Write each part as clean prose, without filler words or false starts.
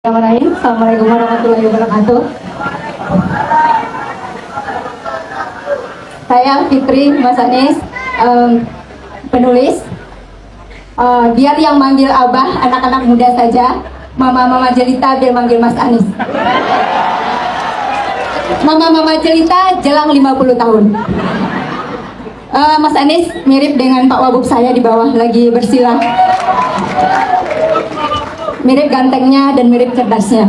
Assalamualaikum warahmatullahi wabarakatuh. Saya Fitri Mas Anies, penulis. Biar yang manggil abah anak-anak muda saja, mama-mama jelita biar manggil Mas Anies. Mama-mama jelita jelang 50 tahun. Mas Anies mirip dengan Pak Wabub saya di bawah lagi bersilah. Mirip gantengnya dan mirip cerdasnya.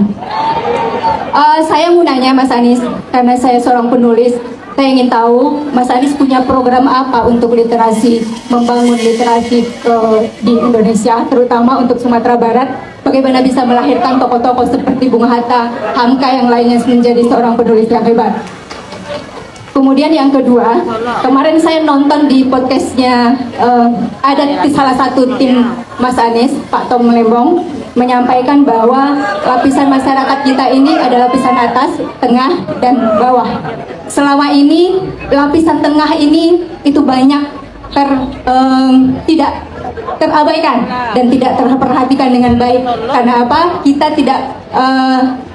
Saya mau nanya Mas Anies, karena saya seorang penulis, saya ingin tahu Mas Anies punya program apa untuk literasi, membangun literasi di Indonesia, terutama untuk Sumatera Barat. Bagaimana bisa melahirkan tokoh-tokoh seperti Bung Hatta, Hamka yang lainnya menjadi seorang penulis yang hebat. Kemudian yang kedua, kemarin saya nonton di podcastnya ada salah satu tim Mas Anies, Pak Tom Lembong, menyampaikan bahwa lapisan masyarakat kita ini ada lapisan atas, tengah, dan bawah. Selama ini lapisan tengah ini itu banyak tidak terabaikan dan tidak terperhatikan dengan baik. Karena apa?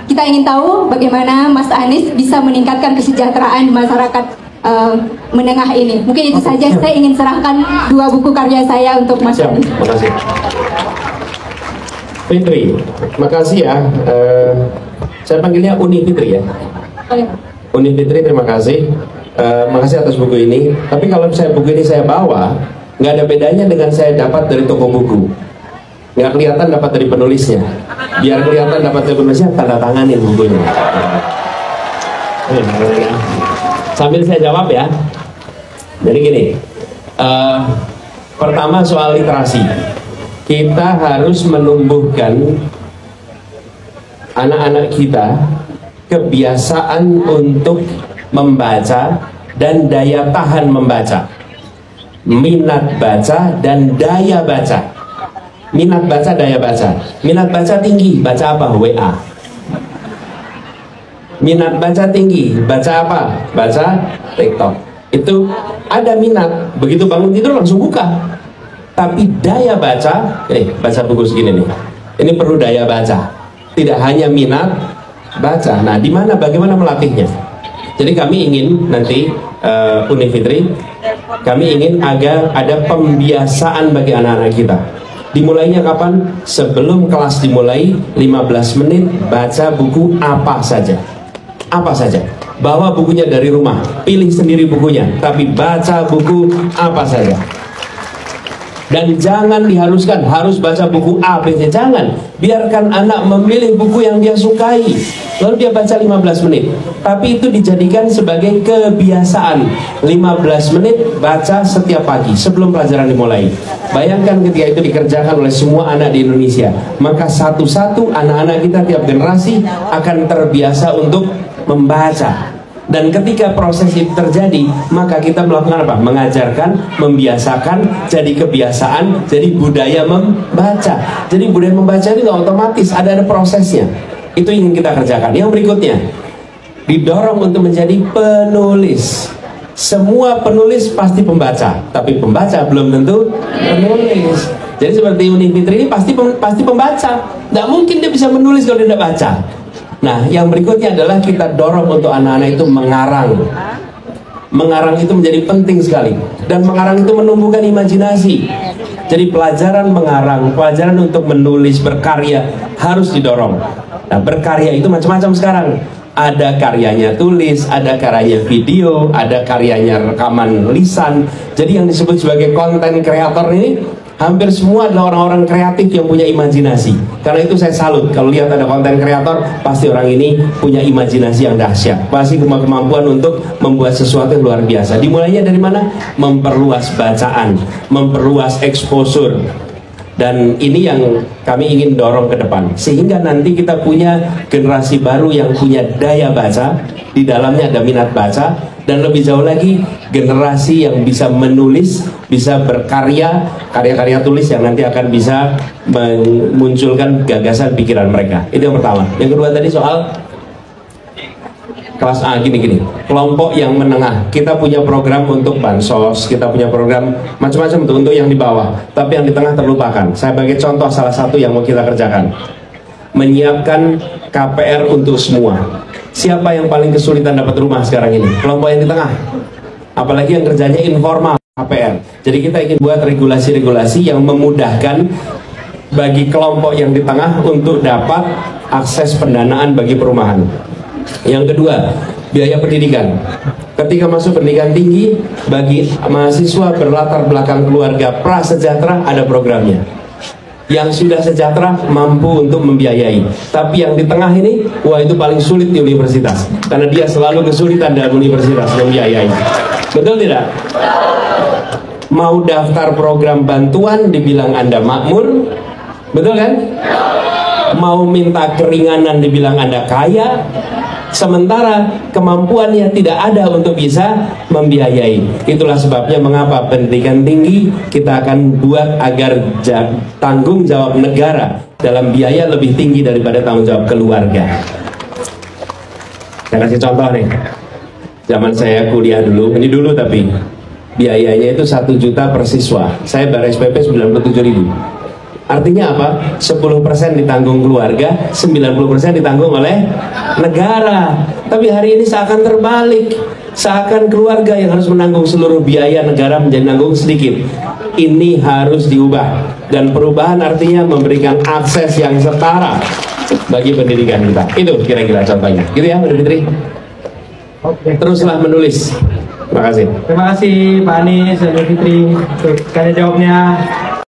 Kita ingin tahu bagaimana Mas Anies bisa meningkatkan kesejahteraan masyarakat menengah ini. Mungkin itu saja. Saya ingin serahkan 2 buku karya saya untuk Mas Anies. Terima kasih. Fitri, makasih ya. Saya panggilnya Uni Fitri ya. Uni Fitri, terima kasih. Makasih atas buku ini. Tapi kalau buku ini saya bawa, nggak ada bedanya dengan saya dapat dari toko buku. Nggak kelihatan dapat dari penulisnya. Biar kelihatan dapat dari penulisnya, tanda tanganin bukunya. Sambil saya jawab ya. Jadi gini, pertama soal literasi. Kita harus menumbuhkan anak-anak kita kebiasaan untuk membaca dan daya tahan membaca, minat baca dan daya baca. Minat baca, daya baca. Minat baca tinggi, baca apa? WA. Minat baca tinggi, baca apa? Baca TikTok. Itu ada minat, begitu bangun tidur langsung buka. Tapi daya baca, baca buku segini nih. Ini perlu daya baca. Tidak hanya minat baca. Nah, di mana, bagaimana melatihnya? Jadi kami ingin nanti Uni Fitri, kami ingin agar ada pembiasaan bagi anak-anak kita. Dimulainya kapan? Sebelum kelas dimulai, 15 menit baca buku apa saja. Apa saja. Bawa bukunya dari rumah, pilih sendiri bukunya, tapi baca buku apa saja. Dan jangan diharuskan harus baca buku A, B, C. Jangan. Biarkan anak memilih buku yang dia sukai, lalu dia baca 15 menit. Tapi itu dijadikan sebagai kebiasaan. 15 menit baca setiap pagi sebelum pelajaran dimulai. Bayangkan ketika itu dikerjakan oleh semua anak di Indonesia, maka satu-satu anak-anak kita tiap generasi akan terbiasa untuk membaca. Dan ketika proses itu terjadi, maka kita melakukan apa? Mengajarkan, membiasakan, jadi kebiasaan, jadi budaya membaca. Jadi budaya membaca itu nggak otomatis, ada prosesnya. Itu ingin kita kerjakan. Yang berikutnya, didorong untuk menjadi penulis. Semua penulis pasti pembaca, tapi pembaca belum tentu penulis. Jadi seperti Uni Fitri ini pasti pembaca. Nggak mungkin dia bisa menulis kalau dia tidak baca. Nah, yang berikutnya adalah kita dorong untuk anak-anak itu mengarang. Mengarang itu menjadi penting sekali. Dan mengarang itu menumbuhkan imajinasi. Jadi pelajaran mengarang, pelajaran untuk menulis, berkarya harus didorong. Nah, berkarya itu macam-macam sekarang. Ada karyanya tulis, ada karyanya video, ada karyanya rekaman lisan. Jadi yang disebut sebagai konten kreator ini hampir semua adalah orang-orang kreatif yang punya imajinasi. Karena itu saya salut kalau lihat ada konten kreator, pasti orang ini punya imajinasi yang dahsyat, pasti kemampuan untuk membuat sesuatu yang luar biasa. Dimulainya dari mana? Memperluas bacaan, memperluas exposure. Dan ini yang kami ingin dorong ke depan, sehingga nanti kita punya generasi baru yang punya daya baca, di dalamnya ada minat baca, dan lebih jauh lagi generasi yang bisa menulis, bisa berkarya, karya-karya tulis yang nanti akan bisa memunculkan gagasan pikiran mereka. Itu yang pertama. Yang kedua tadi soal kelas A, gini, kelompok yang menengah. Kita punya program untuk bansos, kita punya program macam-macam untuk yang di bawah, tapi yang di tengah terlupakan. Saya bagi contoh salah satu yang mau kita kerjakan. menyiapkan KPR untuk semua. Siapa yang paling kesulitan dapat rumah sekarang ini? Kelompok yang di tengah. Apalagi yang kerjanya informal, KPR. Jadi kita ingin buat regulasi-regulasi yang memudahkan bagi kelompok yang di tengah untuk dapat akses pendanaan bagi perumahan. Yang kedua, biaya pendidikan. Ketika masuk pendidikan tinggi, bagi mahasiswa berlatar belakang keluarga prasejahtera ada programnya. Yang sudah sejahtera mampu untuk membiayai. Tapi yang di tengah ini, wah itu paling sulit di universitas. Karena dia selalu kesulitan dalam universitas membiayai. Betul tidak? Mau daftar program bantuan dibilang Anda makmur. Betul kan? Mau minta keringanan dibilang Anda kaya. Sementara kemampuannya tidak ada untuk bisa membiayai. Itulah sebabnya mengapa pendidikan tinggi kita akan buat agar tanggung jawab negara dalam biaya lebih tinggi daripada tanggung jawab keluarga. Saya kasih contoh nih. Zaman saya kuliah dulu, ini dulu tapi biayanya itu 1 juta per siswa. Saya bayar SPP 97.000. Artinya apa? 10% ditanggung keluarga, 90% ditanggung oleh negara. Tapi hari ini seakan terbalik. Seakan keluarga yang harus menanggung seluruh biaya, negara menjadi nanggung sedikit. Ini harus diubah. Dan perubahan artinya memberikan akses yang setara bagi pendidikan kita. Itu kira-kira contohnya. Gitu ya, Mbak Fitri? Oke. Teruslah menulis. Terima kasih. Terima kasih Pak Anies dan Mbak Fitri untuk sekali jawabnya.